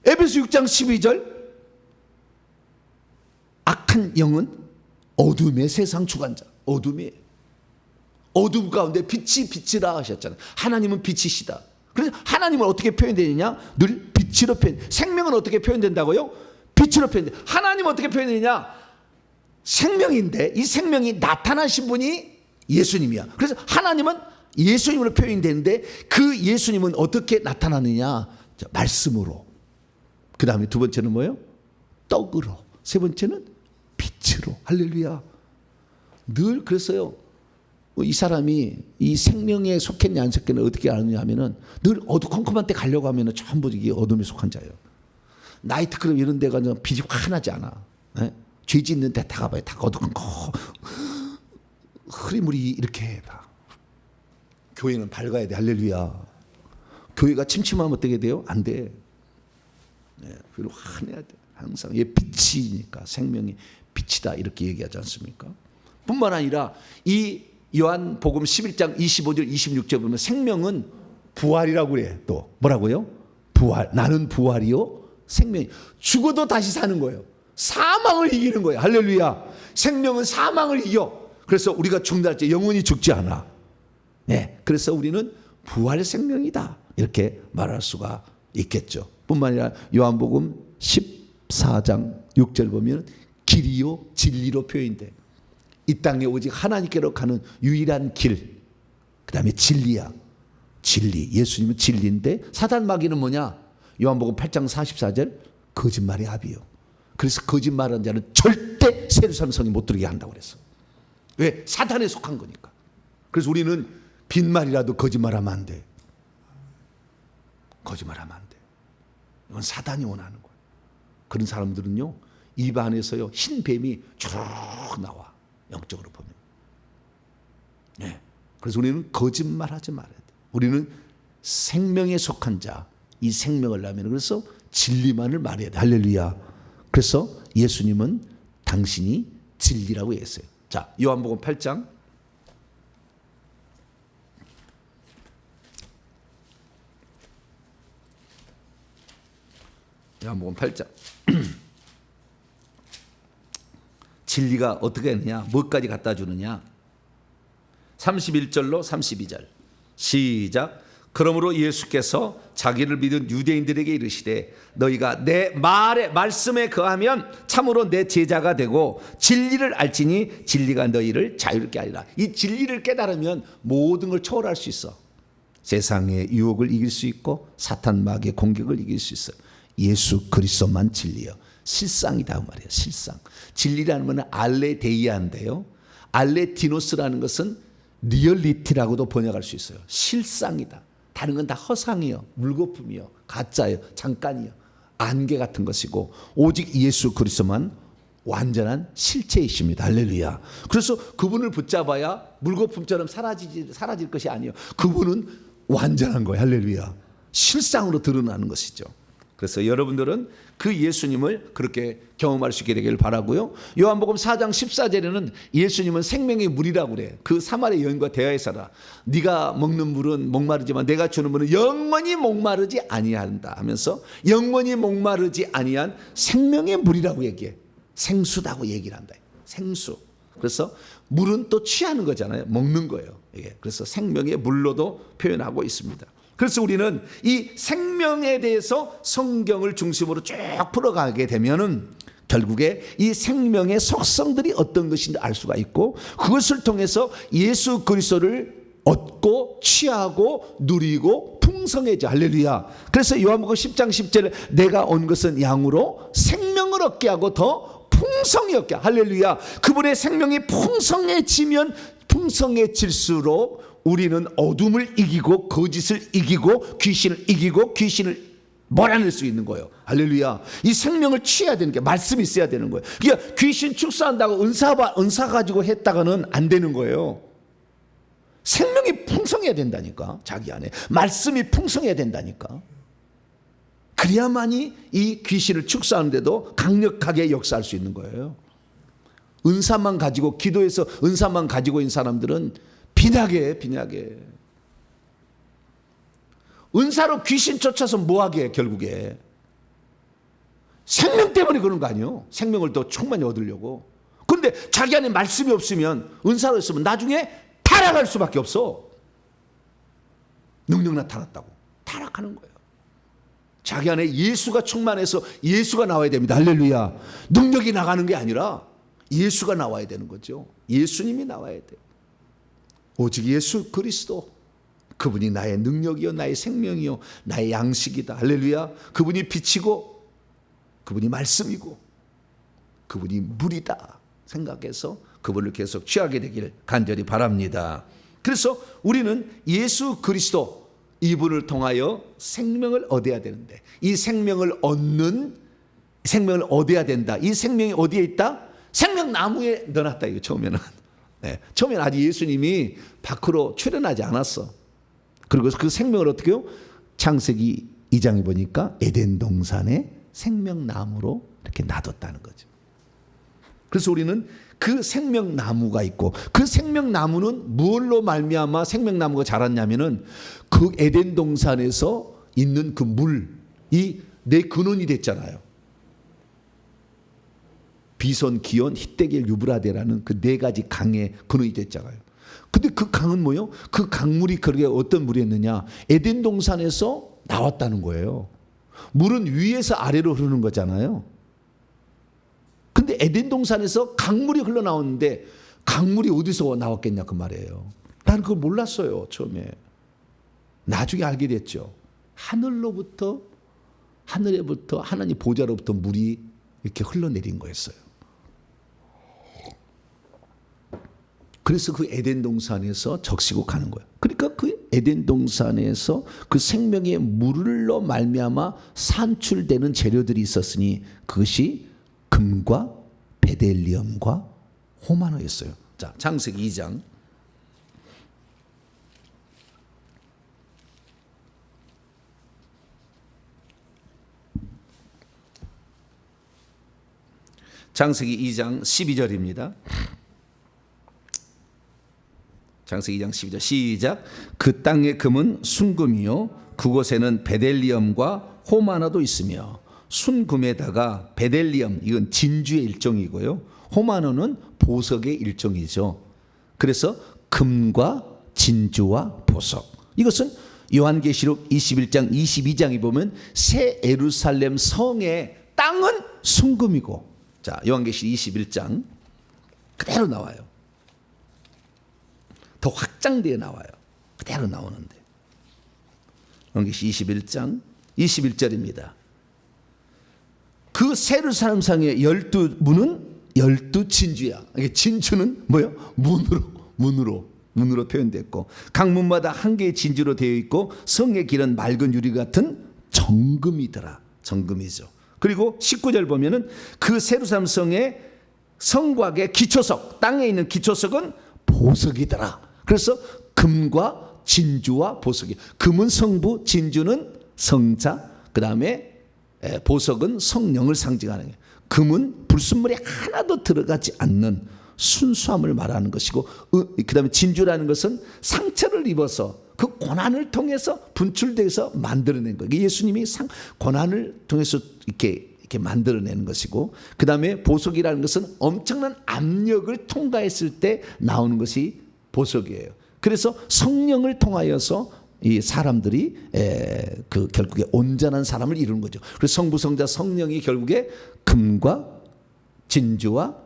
에베소 6장 12절 악한 영은 어둠의 세상 주관자. 어둠 가운데 빛이 빛이라 하셨잖아요. 하나님은 빛이시다. 그래서 하나님은 어떻게 표현되느냐? 늘 빛으로 표현. 생명은 어떻게 표현된다고요? 빛으로 표현돼. 하나님은 어떻게 표현되느냐? 생명인데 이 생명이 나타나신 분이 예수님이야. 그래서 하나님은 예수님으로 표현되는데 그 예수님은 어떻게 나타나느냐? 말씀으로. 그 다음에 두 번째는 뭐예요? 떡으로. 세 번째는 빛으로. 할렐루야. 늘 그랬어요. 이 사람이 이 생명에 속했냐 안 속했냐 어떻게 아느냐 하면은 늘 어두컴컴한 데 가려고 하면은 전부 이게 어둠에 속한 자예요. 나이트클럽 이런 데 가면 빛이 환하지 않아. 네? 죄 짓는 데 다 가봐요. 다 어두컴컴. 흐리물이 이렇게 다. 교회는 밝아야 돼. 할렐루야. 교회가 침침하면 어떻게 돼요? 안 돼. 네, 그리고 환해야 돼. 항상 얘 빛이니까 생명이 빛이다 이렇게 얘기하지 않습니까? 뿐만 아니라 이 요한복음 11장 25절 26절 보면 생명은 부활이라고 그래. 또 뭐라고요? 부활. 나는 부활이요 생명이. 죽어도 다시 사는 거예요. 사망을 이기는 거예요. 할렐루야. 생명은 사망을 이겨. 그래서 우리가 죽는다 할 때 영원히 죽지 않아. 네. 그래서 우리는 부활의 생명이다. 이렇게 말할 수가 있겠죠. 뿐만 아니라 요한복음 14장 6절 보면 길이요 진리로 표현돼. 이 땅에 오직 하나님께로 가는 유일한 길. 그 다음에 진리야. 진리. 예수님은 진리인데 사단 마귀는 뭐냐? 요한복음 8장 44절 거짓말의 아비요. 그래서 거짓말하는 자는 절대 세르살렘 성에 못 들게 한다고 그랬어. 왜? 사탄에 속한 거니까. 그래서 우리는 빈말이라도 거짓말하면 안 돼. 거짓말하면 안 돼. 이건 사단이 원하는 거야. 그런 사람들은요, 입 안에서요 흰 뱀이 쭉 나와. 영적으로 보면. 네. 그래서 우리는 거짓말하지 말아야 돼. 우리는 생명에 속한 자, 이 생명을 나면 그래서 진리만을 말해야 돼. 할렐루야. 그래서 예수님은 당신이 진리라고 했어요. 자, 요한복음 8장 요한복음 8장 진리가 어떻게 했느냐? 뭐까지 갖다 주느냐? 31절로 32절 시작. 그러므로 예수께서 자기를 믿은 유대인들에게 이르시되 너희가 내 말씀에 거하면 참으로 내 제자가 되고 진리를 알지니 진리가 너희를 자유롭게 하리라. 이 진리를 깨달으면 모든 걸 초월할 수 있어. 세상의 유혹을 이길 수 있고 사탄 마귀의 공격을 이길 수 있어요. 예수 그리스도만 진리요. 실상이다 말이에요. 실상. 진리라는 것은 알레데이아인데요. 알레디노스라는 것은 리얼리티라고도 번역할 수 있어요. 실상이다. 다른 건 다 허상이요, 물거품이요, 가짜요, 잠깐이요, 안개 같은 것이고 오직 예수 그리스도만 완전한 실체이십니다. 할렐루야. 그래서 그분을 붙잡아야 물거품처럼 사라질 것이 아니에요. 그분은 완전한 거예요. 할렐루야. 실상으로 드러나는 것이죠. 그래서 여러분들은 그 예수님을 그렇게 경험할 수 있게 되기를 바라고요. 요한복음 4장 14절에는 예수님은 생명의 물이라고 그래. 그 사마리아 여인과 대화해서라. 네가 먹는 물은 목마르지만 내가 주는 물은 영원히 목마르지 아니한다 하면서 영원히 목마르지 아니한 생명의 물이라고 얘기해. 생수다고 얘기를 한다. 생수. 그래서 물은 또 취하는 거잖아요. 먹는 거예요. 그래서 생명의 물로도 표현하고 있습니다. 그래서 우리는 이 생명에 대해서 성경을 중심으로 쭉 풀어가게 되면은 결국에 이 생명의 속성들이 어떤 것인지 알 수가 있고 그것을 통해서 예수 그리스도를 얻고 취하고 누리고 풍성해져. 할렐루야. 그래서 요한복음 10장 10절에 내가 온 것은 양으로 생명을 얻게 하고 더 풍성히 얻게. 할렐루야. 그분의 생명이 풍성해지면 풍성해질수록 우리는 어둠을 이기고 거짓을 이기고 귀신을 이기고 귀신을 몰아낼 수 있는 거예요. 할렐루야. 이 생명을 취해야 되는 게 말씀이 있어야 되는 거예요. 그러니까 귀신 축사한다고 은사 가지고 했다가는 안 되는 거예요. 생명이 풍성해야 된다니까. 자기 안에 말씀이 풍성해야 된다니까. 그래야만이 이 귀신을 축사하는데도 강력하게 역사할 수 있는 거예요. 은사만 가지고 기도해서 은사만 가지고 있는 사람들은 빈약해. 은사로 귀신 쫓아서 뭐하게 해, 결국에. 생명 때문에 그런 거 아니에요. 생명을 더 충만히 얻으려고. 그런데 자기 안에 말씀이 없으면 은사로 있으면 나중에 타락할 수밖에 없어. 능력 나타났다고 타락하는 거예요. 자기 안에 예수가 충만해서 예수가 나와야 됩니다. 할렐루야. 능력이 나가는 게 아니라 예수가 나와야 되는 거죠. 예수님이 나와야 돼요. 오직 예수 그리스도. 그분이 나의 능력이요 나의 생명이요 나의 양식이다. 할렐루야. 그분이 빛이고 그분이 말씀이고 그분이 물이다 생각해서 그분을 계속 취하게 되기를 간절히 바랍니다. 그래서 우리는 예수 그리스도 이분을 통하여 생명을 얻어야 되는데 이 생명을 얻어야 된다. 이 생명이 어디에 있다? 생명나무에 넣어놨다. 이거 처음에는. 네. 처음에는 아직 예수님이 밖으로 출현하지 않았어. 그리고 그 생명을 어떻게 해요? 창세기 2장에 보니까 에덴 동산에 생명나무로 이렇게 놔뒀다는 거죠. 그래서 우리는 그 생명나무가 있고, 그 생명나무는 무엇로 말미암아 생명나무가 자랐냐면은 그 에덴 동산에서 있는 그 물이 내 근원이 됐잖아요. 비손, 기온, 히데겔, 유브라데라는 그 네 가지 강의 근원이 됐잖아요. 근데 그 강은 뭐예요? 그 강물이 그렇게 어떤 물이었느냐? 에덴 동산에서 나왔다는 거예요. 물은 위에서 아래로 흐르는 거잖아요. 근데 에덴 동산에서 강물이 흘러나오는데 강물이 어디서 나왔겠냐 그 말이에요. 나는 그걸 몰랐어요, 처음에. 나중에 알게 됐죠. 하늘로부터, 하늘에부터, 하나님 보좌로부터 물이 이렇게 흘러내린 거였어요. 그래서 그 에덴 동산에서 적시고 가는 거예요. 그러니까 그 에덴 동산에서 그 생명의 물로 말미암아 산출되는 재료들이 있었으니 그것이 금과 베델리엄과 호마노였어요. 자, 창세기 2장. 창세기 2장 12절입니다. 창세기 2장 12절 시작. 그 땅의 금은 순금이요 그곳에는 베델리엄과 호마노도 있으며, 순금에다가 베델리엄, 이건 진주의 일종이고요, 호마노는 보석의 일종이죠. 그래서 금과 진주와 보석, 이것은 요한계시록 21장 22장에 보면 새 예루살렘 성의 땅은 순금이고, 자, 요한계시록 21장 그대로 나와요. 더 확장되어 나와요. 그대로 나오는데. 요한계시록 21장 21절입니다. 그 예루살렘 성의 12문은 12진주야. 이게 진주는 뭐예요? 문으로 표현됐고, 각 문마다 한 개의 진주로 되어 있고, 성의 길은 맑은 유리 같은 정금이더라. 정금이죠. 그리고 19절 보면은 그 예루살렘 성의 성곽의 기초석, 땅에 있는 기초석은 보석이더라. 그래서 금과 진주와 보석이, 금은 성부, 진주는 성자, 그 다음에 보석은 성령을 상징하는 거예요. 금은 불순물이 하나도 들어가지 않는 순수함을 말하는 것이고, 그 다음에 진주라는 것은 상처를 입어서 그 고난을 통해서 분출돼서 만들어낸 거예요. 예수님이 고난을 통해서 이렇게 만들어내는 것이고, 그 다음에 보석이라는 것은 엄청난 압력을 통과했을 때 나오는 것이 보석이에요. 그래서 성령을 통하여서 이 사람들이 그 결국에 온전한 사람을 이루는 거죠. 그래서 성부, 성자, 성령이 결국에 금과 진주와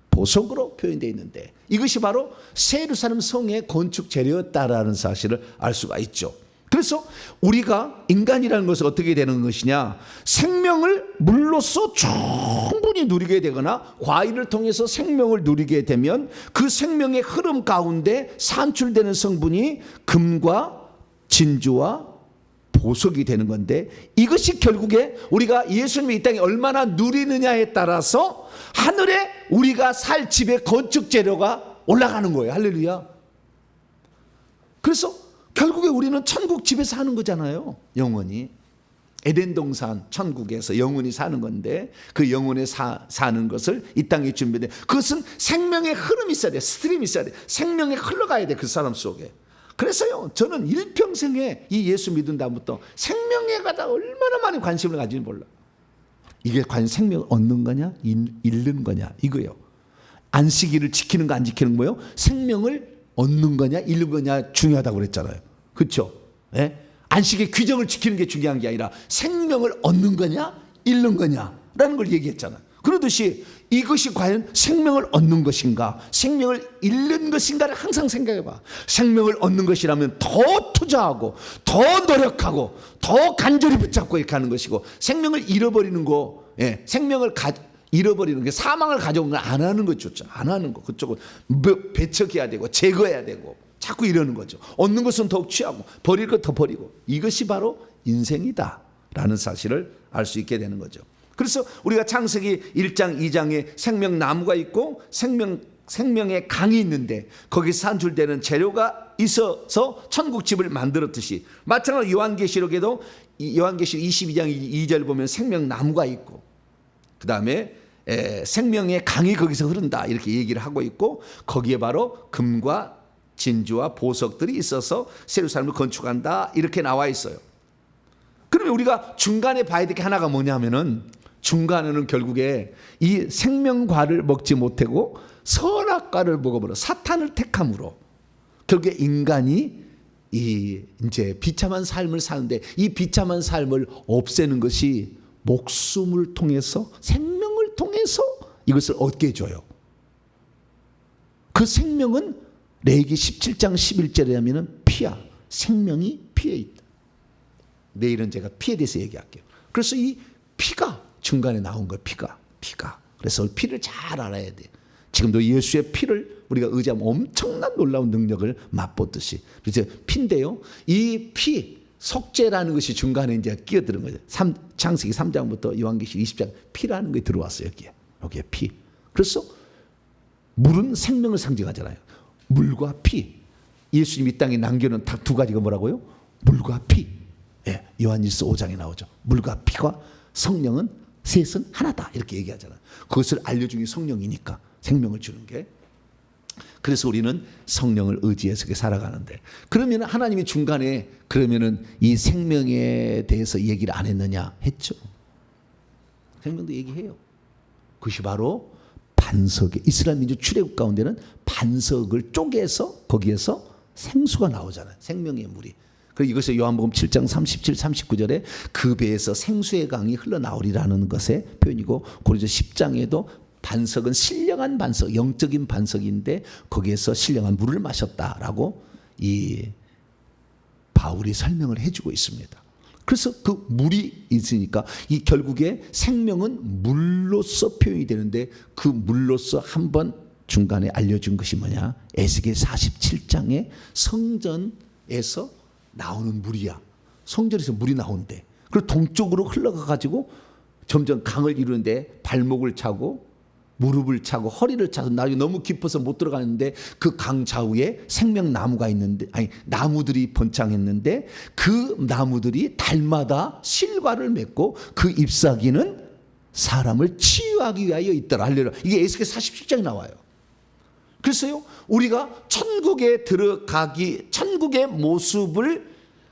보석으로 표현되어 있는데, 이것이 바로 새 예루살렘 성의 건축 재료였다라는 사실을 알 수가 있죠. 그래서 우리가 인간이라는 것은 어떻게 되는 것이냐, 생명을 물로써 충분히 누리게 되거나 과일을 통해서 생명을 누리게 되면 그 생명의 흐름 가운데 산출되는 성분이 금과 진주와 보석이 되는 건데, 이것이 결국에 우리가 예수님이 이 땅에 얼마나 누리느냐에 따라서 하늘에 우리가 살 집의 건축 재료가 올라가는 거예요. 할렐루야. 그래서 결국에 우리는 천국 집에서 사는 거잖아요. 영원히 에덴 동산 천국에서 영원히 사는 건데, 그 영원히 사는 것을 이 땅에 준비돼. 그것은 생명의 흐름이 있어야 돼. 스트림이 있어야 돼. 생명이 흘러가야 돼, 그 사람 속에. 그래서요, 저는 일평생에 이 예수 믿은 다음부터 생명에 가다 얼마나 많은 관심을 가지는지 몰라. 이게 과연 생명을 얻는 거냐 잃는 거냐 이거예요. 안식일을 지키는 거 안 지키는 거예요. 생명을 얻는 거냐 잃는 거냐 중요하다고 그랬잖아요. 그렇죠? 예? 안식의 규정을 지키는 게 중요한 게 아니라 생명을 얻는 거냐 잃는 거냐라는 걸 얘기했잖아요. 그러듯이 이것이 과연 생명을 얻는 것인가 생명을 잃는 것인가를 항상 생각해봐. 생명을 얻는 것이라면 더 투자하고 더 노력하고 더 간절히 붙잡고 이렇게 하는 것이고, 생명을 잃어버리는 거, 생명을 잃어버리는 게, 사망을 가져온 걸 안 하는 거 좋죠. 안 하는 거, 그쪽은 배척해야 되고 제거해야 되고 자꾸 이러는 거죠. 얻는 것은 더욱 취하고 버릴 것 더 버리고, 이것이 바로 인생이다라는 사실을 알 수 있게 되는 거죠. 그래서 우리가 창세기 1장 2장에 생명나무가 있고 생명의 강이 있는데 거기서 산출되는 재료가 있어서 천국집을 만들었듯이, 마찬가지로 요한계시록에도 요한계시록 22장 2절 보면 생명나무가 있고, 그 다음에 생명의 강이 거기서 흐른다 이렇게 얘기를 하고 있고, 거기에 바로 금과 진주와 보석들이 있어서 예루살렘을 건축한다 이렇게 나와 있어요. 그러면 우리가 중간에 봐야 될 게 하나가 뭐냐면은, 중간에는 결국에 이 생명과를 먹지 못하고 선악과를 먹어버려 사탄을 택함으로 결국에 인간이 이 이제 비참한 삶을 사는데, 이 비참한 삶을 없애는 것이 목숨을 통해서, 생명을 통해서 이것을 얻게 해줘요. 그 생명은 레위기 17장 11절에 하면은 피야, 생명이 피에 있다. 내일은 제가 피에 대해서 얘기할게요. 그래서 이 피가 중간에 나온 거예요. 피가. 그래서 피를 잘 알아야 돼. 지금도 예수의 피를 우리가 의지하면 엄청난 놀라운 능력을 맛보듯이. 그래서 피인데요, 이 피, 속죄라는 것이 중간에 이제 끼어드는 거죠. 창세기 3장부터 요한계시록 20장 피라는 게 들어왔어요. 여기에 피. 그래서 물은 생명을 상징하잖아요. 물과 피. 예수님 이 땅에 남겨놓은 딱 두 가지가 뭐라고요? 물과 피. 예, 요한일서 5장에 나오죠. 물과 피와 성령은 셋은 하나다 이렇게 얘기하잖아요. 그것을 알려준 게 성령이니까, 생명을 주는 게. 그래서 우리는 성령을 의지해서 살아가는데, 그러면 하나님이 중간에 그러면은 이 생명에 대해서 얘기를 안 했느냐? 했죠. 생명도 얘기해요. 그것이 바로 반석에, 이스라엘 민족 출애굽 가운데는 반석을 쪼개서 거기에서 생수가 나오잖아요. 생명의 물이. 그리고 이것을 요한복음 7장 37, 39절에 그 배에서 생수의 강이 흘러나오리라는 것의 표현이고, 고린도 10장에도 반석은 신령한 반석, 영적인 반석인데 거기에서 신령한 물을 마셨다라고 이 바울이 설명을 해주고 있습니다. 그래서 그 물이 있으니까 이 결국에 생명은 물로서 표현이 되는데, 그 물로서 한번 중간에 알려준 것이 뭐냐? 에스겔 47장의 성전에서 나오는 물이야. 성전에서 물이 나온대. 그리고 동쪽으로 흘러가 가지고 점점 강을 이루는데 발목을 차고 무릎을 차고 허리를 차서 나중에 너무 깊어서 못 들어가는데, 그 강 좌우에 생명나무가 있는데, 아니 나무들이 번창했는데 그 나무들이 달마다 실과를 맺고 그 잎사귀는 사람을 치유하기 위하여 있더라. 할렐루야. 이게 에스겔 47장에 나와요. 그래서요, 우리가 천국에 들어가기, 천국의 모습을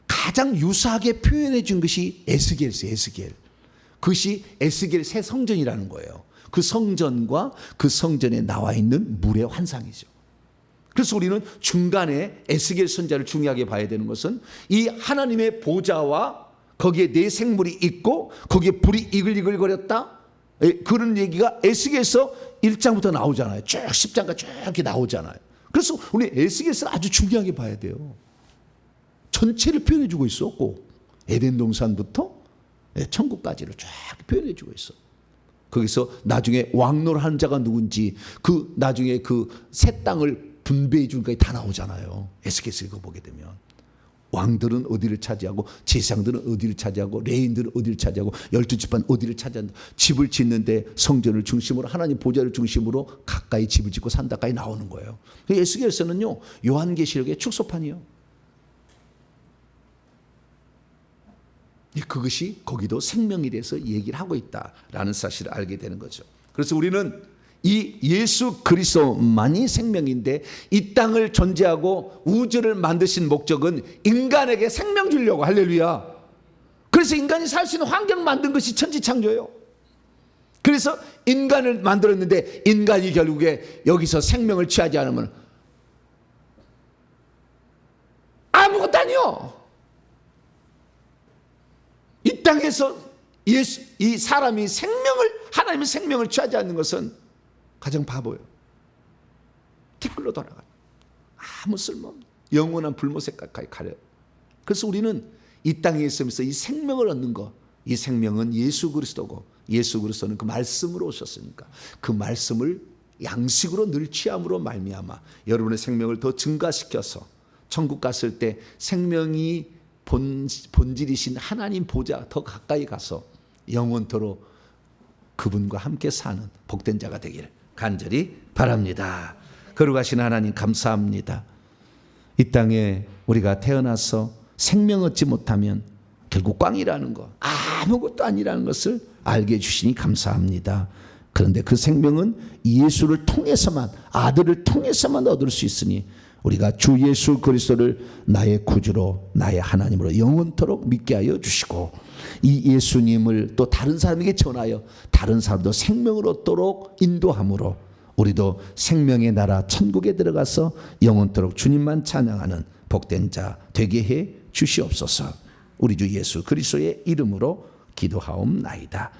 가장 유사하게 표현해 준 것이 에스겔이에요. 에스겔. 그것이 에스겔 새 성전이라는 거예요. 그 성전과 그 성전에 나와 있는 물의 환상이죠. 그래서 우리는 중간에 에스겔 선자를 중요하게 봐야 되는 것은, 이 하나님의 보좌와 거기에 내 생물이 있고 거기에 불이 이글이글거렸다, 그런 얘기가 에스겔서 1장부터 나오잖아요. 쭉 10장까지 쭉 이렇게 나오잖아요. 그래서 우리 에스겔서를 아주 중요하게 봐야 돼요. 전체를 표현해 주고 있었고, 에덴 동산부터 천국까지를 쫙 표현해 주고 있어. 거기서 나중에 왕노를 자가 누군지, 그 나중에 그 새 땅을 분배해 준 것까지 다 나오잖아요. 에스겔서 읽어보게 되면 왕들은 어디를 차지하고, 제사장들은 어디를 차지하고, 레인들은 어디를 차지하고, 12지파는 어디를 차지한다. 집을 짓는데 성전을 중심으로, 하나님 보좌를 중심으로 가까이 집을 짓고 산다까지 나오는 거예요. 에스겔서는요, 요한계시록의 축소판이에요. 그것이 거기도 생명에 대해서 얘기를 하고 있다라는 사실을 알게 되는 거죠. 그래서 우리는 이 예수 그리스도만이 생명인데, 이 땅을 존재하고 우주를 만드신 목적은 인간에게 생명 주려고. 할렐루야. 그래서 인간이 살 수 있는 환경 만든 것이 천지창조예요. 그래서 인간을 만들었는데, 인간이 결국에 여기서 생명을 취하지 않으면 아무것도 아니요. 이 땅에서 이 사람이 하나님의 생명을 취하지 않는 것은 가장 바보예요. 티끌로 돌아가요. 아무 쓸모없는 영원한 불못에 가까이 가려요. 그래서 우리는 이 땅에 있으면서 이 생명을 얻는 것, 이 생명은 예수 그리스도고, 예수 그리스도는 그 말씀으로 오셨으니까 그 말씀을 양식으로 늘 취함으로 말미암아 여러분의 생명을 더 증가시켜서 천국 갔을 때 생명이 본질이신 하나님 보좌 더 가까이 가서 영원토록 그분과 함께 사는 복된 자가 되기를 간절히 바랍니다. 거룩하신 하나님 감사합니다. 이 땅에 우리가 태어나서 생명 얻지 못하면 결국 꽝이라는 것, 아무것도 아니라는 것을 알게 해주시니 감사합니다. 그런데 그 생명은 예수를 통해서만, 아들을 통해서만 얻을 수 있으니 우리가 주 예수 그리스도를 나의 구주로, 나의 하나님으로 영원토록 믿게 하여 주시고, 이 예수님을 또 다른 사람에게 전하여 다른 사람도 생명을 얻도록 인도함으로 우리도 생명의 나라 천국에 들어가서 영원토록 주님만 찬양하는 복된 자 되게 해 주시옵소서. 우리 주 예수 그리스도의 이름으로 기도하옵나이다.